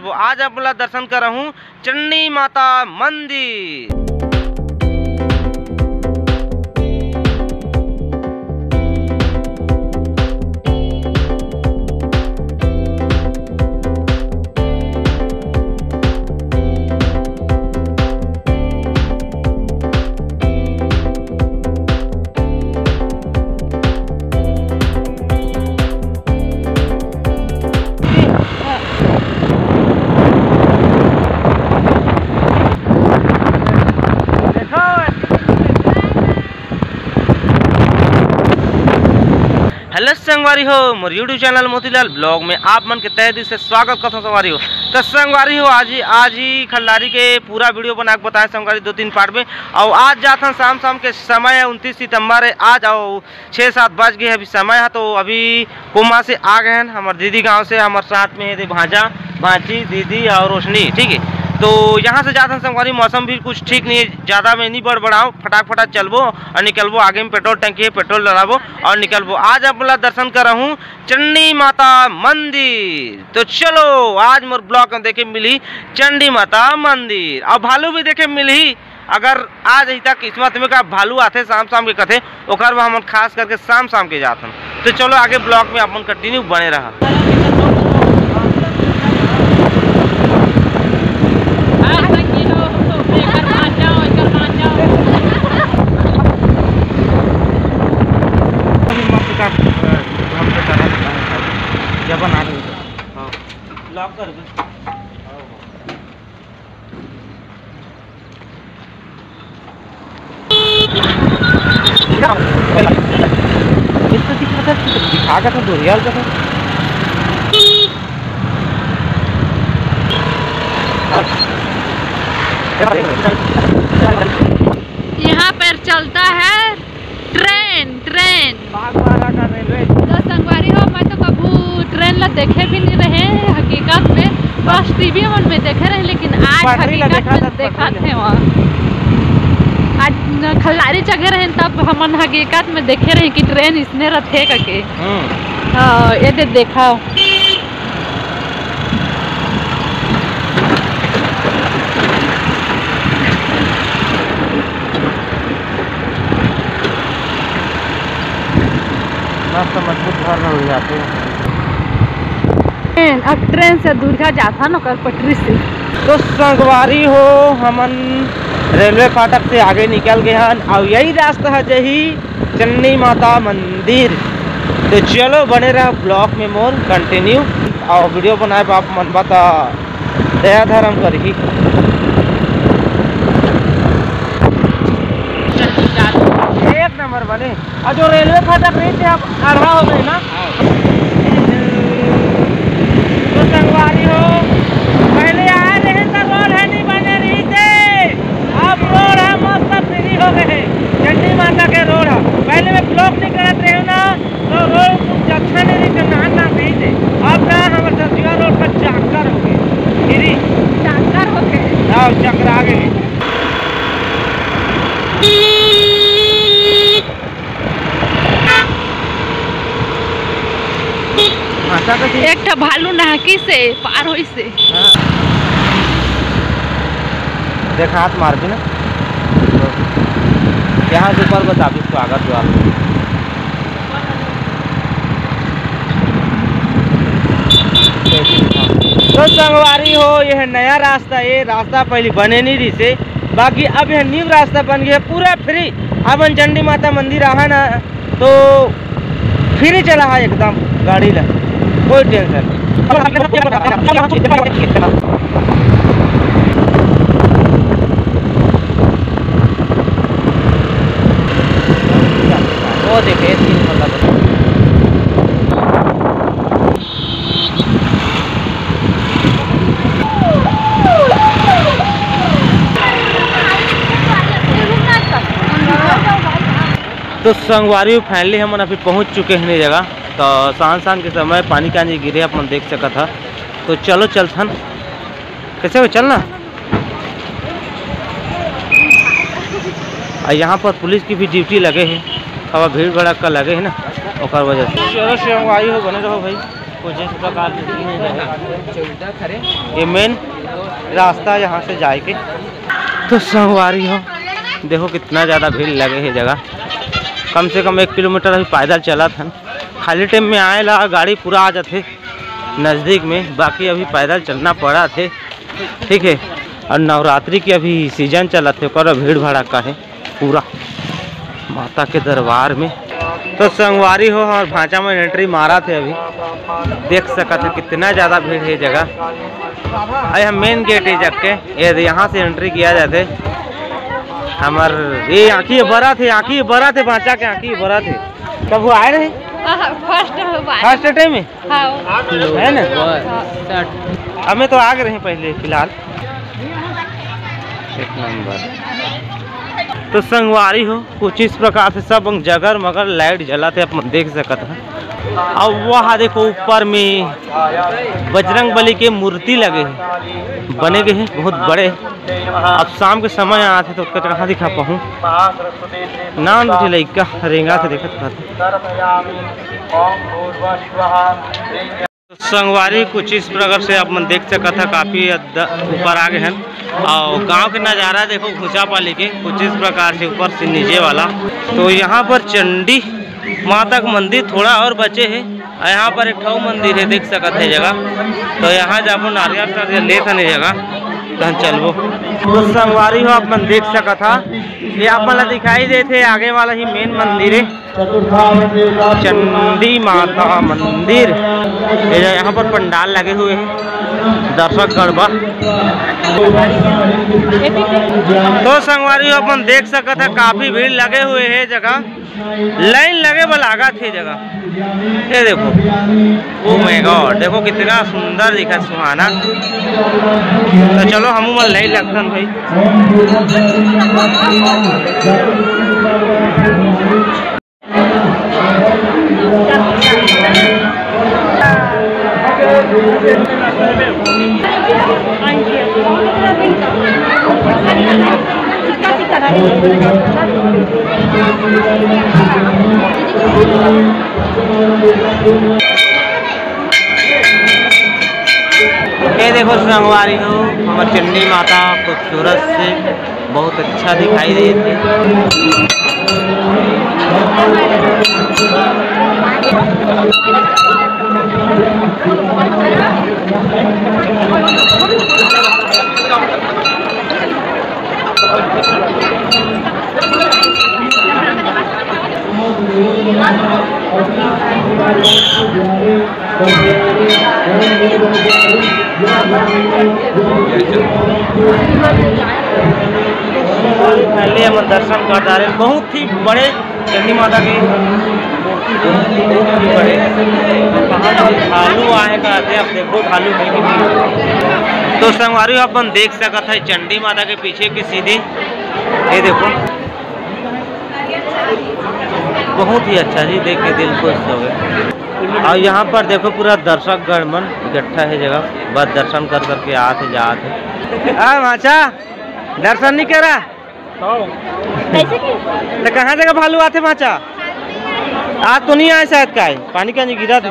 आज आप बोला दर्शन कर रहा हूँ चंडी माता मंदिर। हेलो संगवारी हो मोर यूट्यूब चैनल मोतीलाल ब्लॉग में आप मन के तहे दिल से स्वागत करता हूँ। संगवारी हो तो संगवारी हो आज ही खल्लारी के पूरा वीडियो बना के बताया संगवारी 2-3 पार्ट में। और आज जाता हूँ शाम के समय है 29 सितंबर है आज और 6-7 बज गए अभी समय है। तो अभी कुमा से आ गए हैं हमारे दीदी गाँव से, हमारे साथ में है भांजा भांजी दीदी और रोशनी, ठीक है। तो यहाँ से जाता हूँ संगवारी, मौसम भी कुछ ठीक नहीं है, ज़्यादा में नहीं बढ़ाओ, फटाक चलबो और निकलबो। आगे में पेट्रोल टंकी है, पेट्रोल डलाबो और निकलबो। आज अपना दर्शन कर रहा हूँ चंडी माता मंदिर। तो चलो आज मोर ब्लॉग में देखे मिली चंडी माता मंदिर और भालू भी देखे मिली। अगर आज अभी तक किस्मत में का भालू आते शाम के कथे ओकर हम खास करके शाम के जाते हैं। तो चलो आगे ब्लॉग में अपन कंटिन्यू बने रहा। बना दो लॉक कर दो। इसको दिखा का था दोरियाल का था। यहाँ पर चलता है ट्रेन का रेलवे। तो संगवारी हो मैं तो कभी ट्रेन ला देखे भी नहीं रहे हकीकत में, बस टीवी में देखे रहे, लेकिन आज हकीकत में देखा थे वहाँ। आज खल्लारी जगह रहे तब हमन हकीकत में देखे रहे कि ट्रेन इसने रथे करके। हाँ ये देखा तो मजबूत घर में हो जाते हैं। अब ट्रेन से दूर जाता न कर पटरी से। तो संगवारी हो हमन रेलवे फाटक से आगे निकल गए हैं और यही रास्ता है जही चंडी माता मंदिर। तो चलो बने रहा ब्लॉग में मोर कंटिन्यू और वीडियो बनाए बाप मन बता दया धर्म कर ही। एक नंबर बने और जो रेलवे फाटक रही थे अब आधा हो गई ना। तो संगवारी हो पहले आए रहे तो रोड है नहीं बने रही थे, अब रोड है मस्त फ्री हो गए है। चंडी माता के रोड है, पहले में ब्लॉक नहीं करते रहे ना तो रोड कुछ अच्छा नहीं रही थे, ना नहीं थे। अब ना हमारे सब्जिया रोड पर चक्कर हो गए, फ्री चक्कर हो गए। हाँ चक्कर आ गए। एक तो भालू नहकी से पार हुई से। हाँ। देख हाथ मार भी ना यहाँ से ऊपर बता इसको आगे जो तो संगवारी हो यह नया रास्ता, ये रास्ता पहले बने नहीं रही से, बाकी अब यह न्यू रास्ता बन गया पूरा फ्री। अब चंडी माता मंदिर आहा ना तो फ्री चला है एकदम गाड़ी ला, कोई टेंशन नहीं। वो देखे तो संगवारी फाइनली हम अभी पहुंच चुके हैं जगह। तो शाम के समय पानी का नहीं गिरे अपन देख सका था। तो चलो चलथन कैसे हो चलना। और यहाँ पर पुलिस की भी ड्यूटी लगे है, अब भीड़ भड़क का लगे है ना, और वजह से चलो संगवारी हो बने रहो भाई। कुछ इस प्रकार से ये मेन रास्ता यहाँ से जाए के। तो संगवारी हो देखो कितना ज़्यादा भीड़ लगे है जगह। कम से कम 1 किलोमीटर अभी पैदल चला था। खाली टाइम में आए ला गाड़ी पूरा आ जाते नज़दीक में, बाकी अभी पैदल चलना पड़ा थे। ठीक है, और नवरात्रि की अभी सीजन चला थे और भीड़ भड़का है पूरा माता के दरबार में। तो संगवारी हो और भांचा में एंट्री मारा थे, अभी देख सका थे कितना ज़्यादा भीड़ है जगह। अरे हम मेन गेट है जग के, ये यहाँ से एंट्री किया जाते। हमार ये आँखी बड़ा थे भांचा के आँखी बड़ा थे। कब वो आए रहे फर्स्ट टाइम में है ना? हमें तो आ गए रहे पहले फिलहाल। एक नंबर। तो संगवारी हो कुछ इस प्रकार से सब जगर मगर लाइट जलाते आप देख सकते हैं। अब वहाँ देखो ऊपर में बजरंग बली के मूर्ति लगे हैं, बने गए हैं बहुत बड़े। अब शाम के समय आते तो कहाँ दिखा पाऊँ ना लड़का रेंगा से देखा। संगवारी कुछ इस प्रकार से आप मन देख सकता था, काफ़ी ऊपर आ गए हैं। और गांव के नज़ारा देखो घुचा पाली के कुछ इस प्रकार से ऊपर से नीचे वाला। तो यहाँ पर चंडी माता का मंदिर थोड़ा और बचे है। यहाँ पर एक ठो मंदिर है देख सकते है जगह। तो यहाँ जब नारियल ले था नहीं जगह तो चलबो। तो संगवारी हो आप मन देख सका था, ये आप मला दिखाई देते आगे वाला ही मेन मंदिर है चंडी माता मंदिर। यहाँ पर पंडाल लगे हुए हैं दर्शक गढ़बा। तो संगवारी हो अपन देख सका था काफी भीड़ लगे हुए है जगह, लाइन लगे बलागा थे जगह। ये देखो ओ माय गॉड, देखो कितना सुंदर दिखा सुहाना। तो चलो हम मन नहीं लगता भाई। ये देखो संगवारी हो हमारे चंडी माता खूबसूरत से बहुत अच्छा दिखाई देती है। पहले हम दर्शन कर रहे हैं, बहुत ही बड़े चंडी माता की बड़े। भालू आए कहते अब देखो भालू है कि नहीं। तो संगवारी अपन देख सकते है चंडी माता के पीछे की सीधी, ये देखो बहुत ही अच्छा जी, देख के दिल खुश हो गया। और यहाँ पर देखो पूरा दर्शक गणमन इकट्ठा है जगह, बस दर्शन कर करके आते जाते। माचा दर्शन नहीं करा तो कहाँ जगह भालू आते माचा? आज तो नहीं आए शायद, का पानी का नहीं गिरा था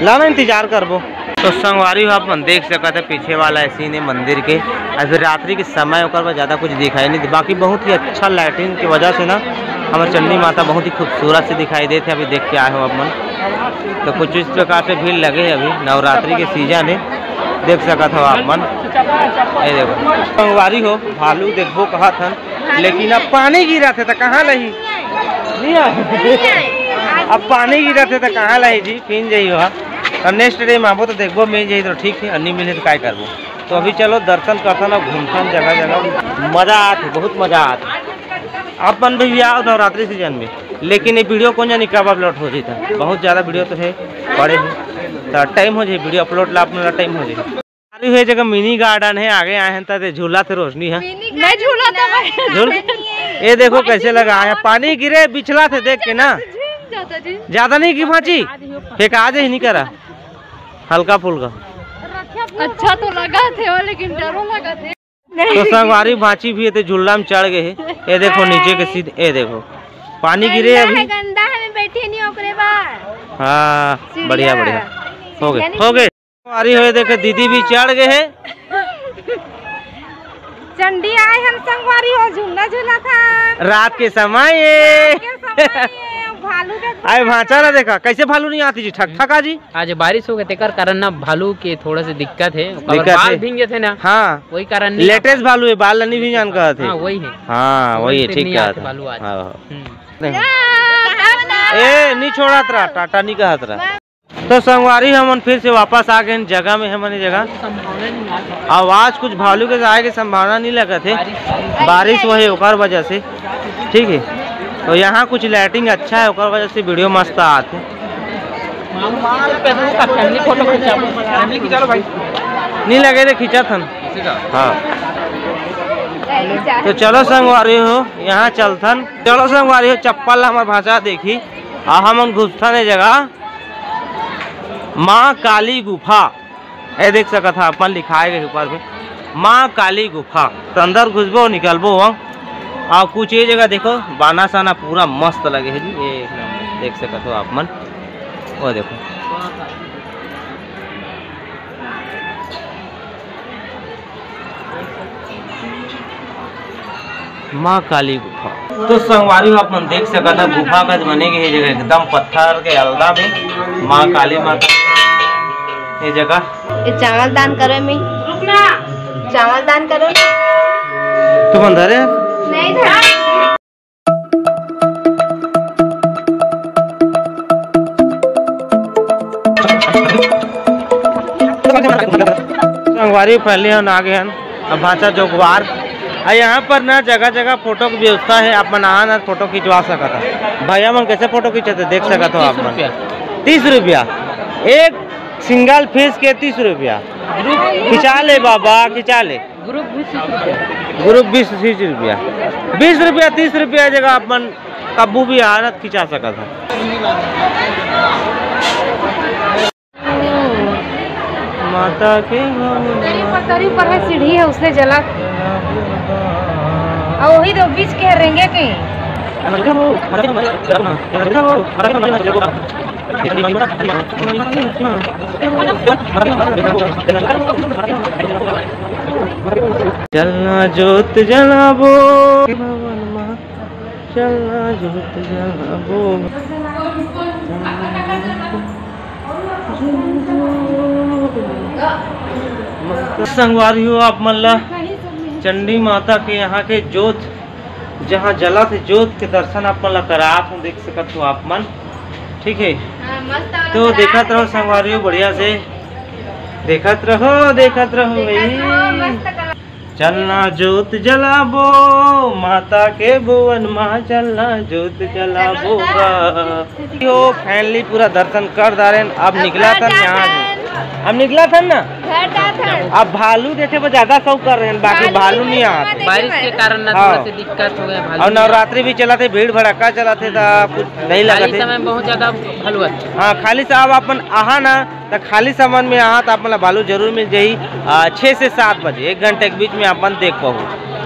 ला ना इंतजार करबो। तो संगवारी हो आप देख सकते पीछे वाला ऐसी ने मंदिर के अभी रात्रि के समय होकर ज़्यादा कुछ दिखाई नहीं, बाकी बहुत ही अच्छा लाइटिंग की वजह से ना हमारे चंडी माता बहुत ही खूबसूरत से दिखाई देते। अभी देख के आए हो आप मन। तो कुछ इस प्रकार से भीड़ लगे है, अभी नवरात्रि के सीजन है देख सका था आप मन। ये देखो संगवारी हो भालू देखो कहा था, लेकिन अब पानी गिरा थे तो कहाँ लही नहीं अब पानी गिरा थे तो कहाँ लही जी फिर जाइ हो। और नेक्स्ट डे में आबो तो देखो मिल जाए तो ठीक है, अन्नी मिले तो क्या करबो। तो अभी चलो दर्शन करता ना घूमता जगह जगह, मजा आती बहुत मजा आती। अपन भी आओ नवरात्रि सीजन में, लेकिन ये वीडियो कौन जानी कब अपलोड हो जाता, बहुत ज़्यादा वीडियो तो है बड़े हैं तो टाइम हो जाए वीडियो अपलोड ला अपना टाइम हो जाए। सारी जगह मिनी गार्डन है, आगे आए हैं तो झूला थे रोशनी है झूल। ये देखो कैसे लगा है, पानी गिरे बिछला थे देख के ना, ज्यादा नहीं की भाची फेंका दे नहीं करा हल्का फुल्का। अच्छा तो लगा थे लेकिन डरो लगा थे। तो संगवारी भाची भी है तो झूला में चढ़ गए है। ये देखो नीचे के सीधे, ये देखो पानी गिरे अभी गंदा है, मैं बैठी नहीं ओकरे बार। हाँ बढ़िया बढ़िया हो गए हमारी हो देखे दीदी भी चढ़ गए हैं। चंडी आए हम संगवारी हो झूला झूला था रात के समय भालू आए भाचा ना देखा कैसे भालू नहीं आती जी ठक ठका जी। आज बारिश हो गए तेकर कारण ना भालू के थोड़ा से दिक्कत है, बाल भींगे थे ना। हाँ वही कारण लेटेस्ट भालू है, बाल नहीं भी जान कहा थे। हाँ वही है, हाँ वही है, ठीक है भालू आज। ए नहीं छोड़ा तरा टाटा नहीं कहा तरा। तो संगवारी हम फिर से वापस आ गए जगह में, हमारी जगह आवाज कुछ भालू के आए की संभावना नहीं लगा थे, बारिश वही ओकर वजह से। ठीक है तो यहाँ कुछ लाइटिंग अच्छा है ओकर वजह से वीडियो मस्त आते। नहीं लगे थे खींचा था। हाँ तो चलो संगवारी हो यहाँ चलथन, चलो संगवारी हो चप्पल हमारे भाषा देखी आ हम घुसथन जगह माँ काली गुफा ए देख सका था अपन लिखाए गए ऊपर पे माँ काली गुफा। तो अंदर घुसबो निकलबो वहाँ और कुछ ये जगह देखो बाना साना पूरा मस्त लगे है जी, ये देख सका तो आप मन वो देखो। माँ काली गुफा तो संगवारी हो अपन देख सका था गुफा का बने के जगह एकदम पत्थर के अलदा में माँ काली माता ये जगह। ये चावल दान करो मैं, चावल दान करो तुम अंदर है नहीं था। संगवारी पहले हम आ गए हैं अब भाषा जोगवार। यहाँ पर ना जगह जगह फोटो की व्यवस्था है, आप ना फोटो खिंचवा सका था। भैया मन कैसे फोटो खींचते देख सका था आप मन। 30 रुपया एक सिंगल फेस के 30 रुपया खिंचा ले बाबा खिंचा ले। ग्रुप 20 रुपया 20 रुपया 30 रुपया जगह अपन कब्बू भी आरत खिंचा सका था। माता के पटरी पर है सीढ़ी है उसने जला और वही तो बीच के रेंगे के चलना जोत जलाबो चलना जोत जलाबो। संगवारी हो आप मल्ला चंडी माता के यहाँ के जोत जहाँ जला थे जोत के दर्शन आप मतलब करात हो देख सकते हो आप मन। ठीक है तो देखत रहो संगवारी हो बढ़िया से देखत रहो भाई। चलना जोत जलाबो माता के भुवन माँ चलना जोत जलाबो। फैमिली पूरा दर्शन कर दारे अब निकला था यहाँ हम निकला था ना। अब भालू देखे वो ज्यादा शौक कर रहे हैं, बाकी भालू नहीं आते बारिश के कारण ना थोड़ा सी दिक्कत हो गया। और नवरात्रि भी चला थे, भीड़ भड़का चला थे कुछ नहीं लगा थे समय बहुत ज्यादा भालू। हाँ खाली साहब अपन आहा ना तो खाली सामान में आहा तो अपन भालू जरूर मिल जाये 6 से 7 बजे 1 घंटे के बीच में अपन देख पाओ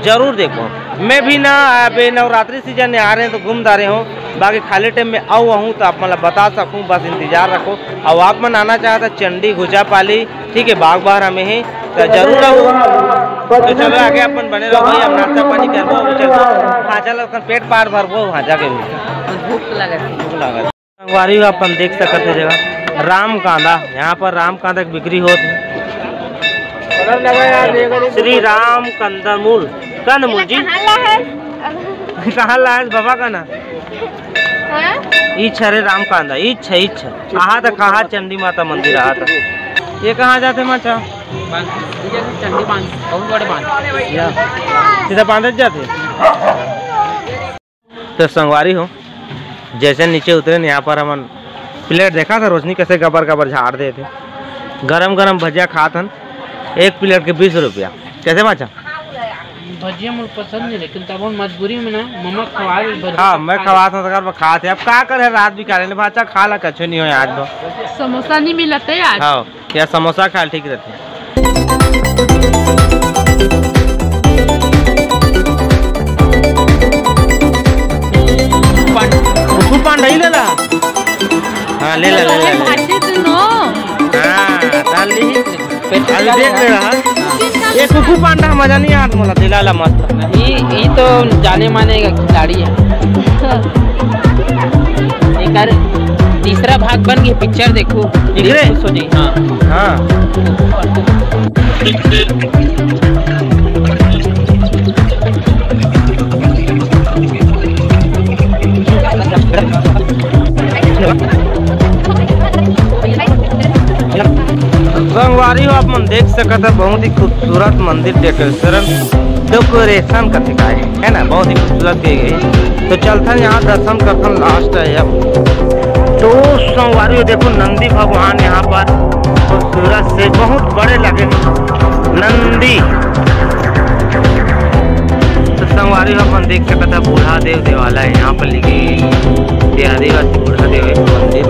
जरूर देखो। मैं भी ना अभी नवरात्रि सीजन में आ रहे हैं तो घूम रहे हो, बाकी खाली टाइम में आऊँ हूँ तो आप मतलब बता सकूँ, बस इंतजार रखो। और आप मन आना चाहता चंडी घुचा पाली ठीक है बाग बाहर हमें है तो जरूर रहो। तो चलो आगे अपन बने रहो भाई, अब नाश्ता पानी करबो हाँ चलो पेट पार भरबो वहाँ जाके भूख लगा। संगवारी अपन देख सकते जगह राम कांदा, यहाँ पर राम कांदा की बिक्री होती है। श्री राम कंदमूल कंदमूल जी कहाँ ला है बाबा का ना इच्छा रे राम कांदा इच्छा आहा था कहाँ चंडी माता मंदिर आहा था। ये कहाँ जाते माचा सीधा बांध जाते। तो संगवारी हो जैसे नीचे उतरे यहाँ पर हम प्लेट देखा था रोशनी कैसे गबर गबर झाड़ दे थे। गरम गरम भजिया खातन 1 प्लेट के 20 रुपया कैसे माचा। भजिया मुझे पसंद नहीं लेकिन तब हम मजबूरी में ना मम्मा खवा। हाँ मैं खवाता था खाते अब क्या करे रात भी खा रहे भाचा खा ला कछु नहीं हो आज तो समोसा नहीं मिलते आज। हाँ या समोसा खा ठीक रहते। पांडा ही ले ला। हाँ ले ला ले ला। हाँ डाल ली। अभी देख ले रहा ये कुकू पांडा मजा नहीं आता मला दिलाला मस्त। ये तो जाने माने का खिलाड़ी है। एक तीसरा भाग बन गया पिक्चर देखो सोची। हाँ हाँ संगवारी हो आप मन देख सकते हैं बहुत ही खूबसूरत मंदिर डेकोरेशन का दिखा है ना, बहुत ही खूबसूरत की गई। तो चलता यहाँ दर्शन करता लास्ट है अब। तो संगवारी हो देखो नंदी भगवान यहाँ पर खूबसूरत से बहुत बड़े लगे नंदी। तो संगवारी हो अपन देख सकते हैं बूढ़ा देव देवालय है यहाँ पर लिखी आदिवासी बूढ़ा देव मंदिर।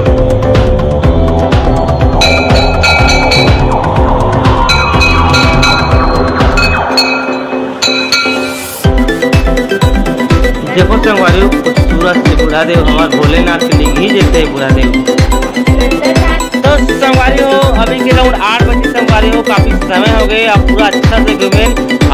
देखो संगवारी खूबसूरत से बूढ़ा देव हमारे भोलेनाथ के लिए ही जैसे बूढ़ा देव। तो संगवारी हो अभी के राउंड 8 बजे संगवारी हो काफी समय हो गए। आप पूरा अच्छा से घूमे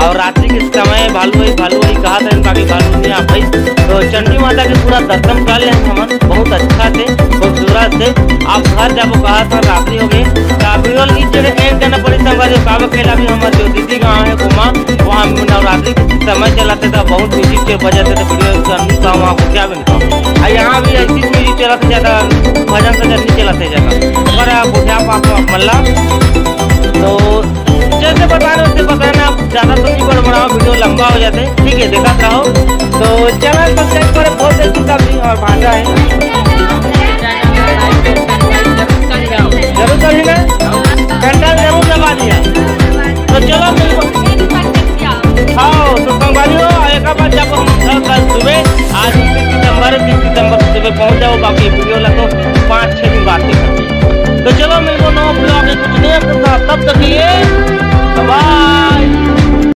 और रात्रि के समय भालू वही कहा था बाकी भालू नहीं आ पाई। तो चंडी माता के पूरा दर्शन कर ले हम बहुत अच्छा से खूबसूरत से। आप घर जब कहा था रात्रि हो गई काबिल इस जगह एक देना पड़ी संगवारी काबा खेला भी हमारे जो दीदी गाँव है घुमा वहाँ नवरात्रि के समय चलाते था बहुत म्यूजिक के वजह से वीडियो वहाँ को क्या भी नहीं। यहाँ भी ऐसी म्यूजिक चलाते ज़्यादा भजन से नहीं चलाते ज़्यादा पर बुढ़िया पापा मल्ला। तो जैसे बता रहे उससे बताना ज़्यादा तो नहीं बड़ा वीडियो लंबा हो जाते। ठीक है देखा रहो। तो चैनल सब्सक्राइब करें बहुत अच्छी और भाषा है।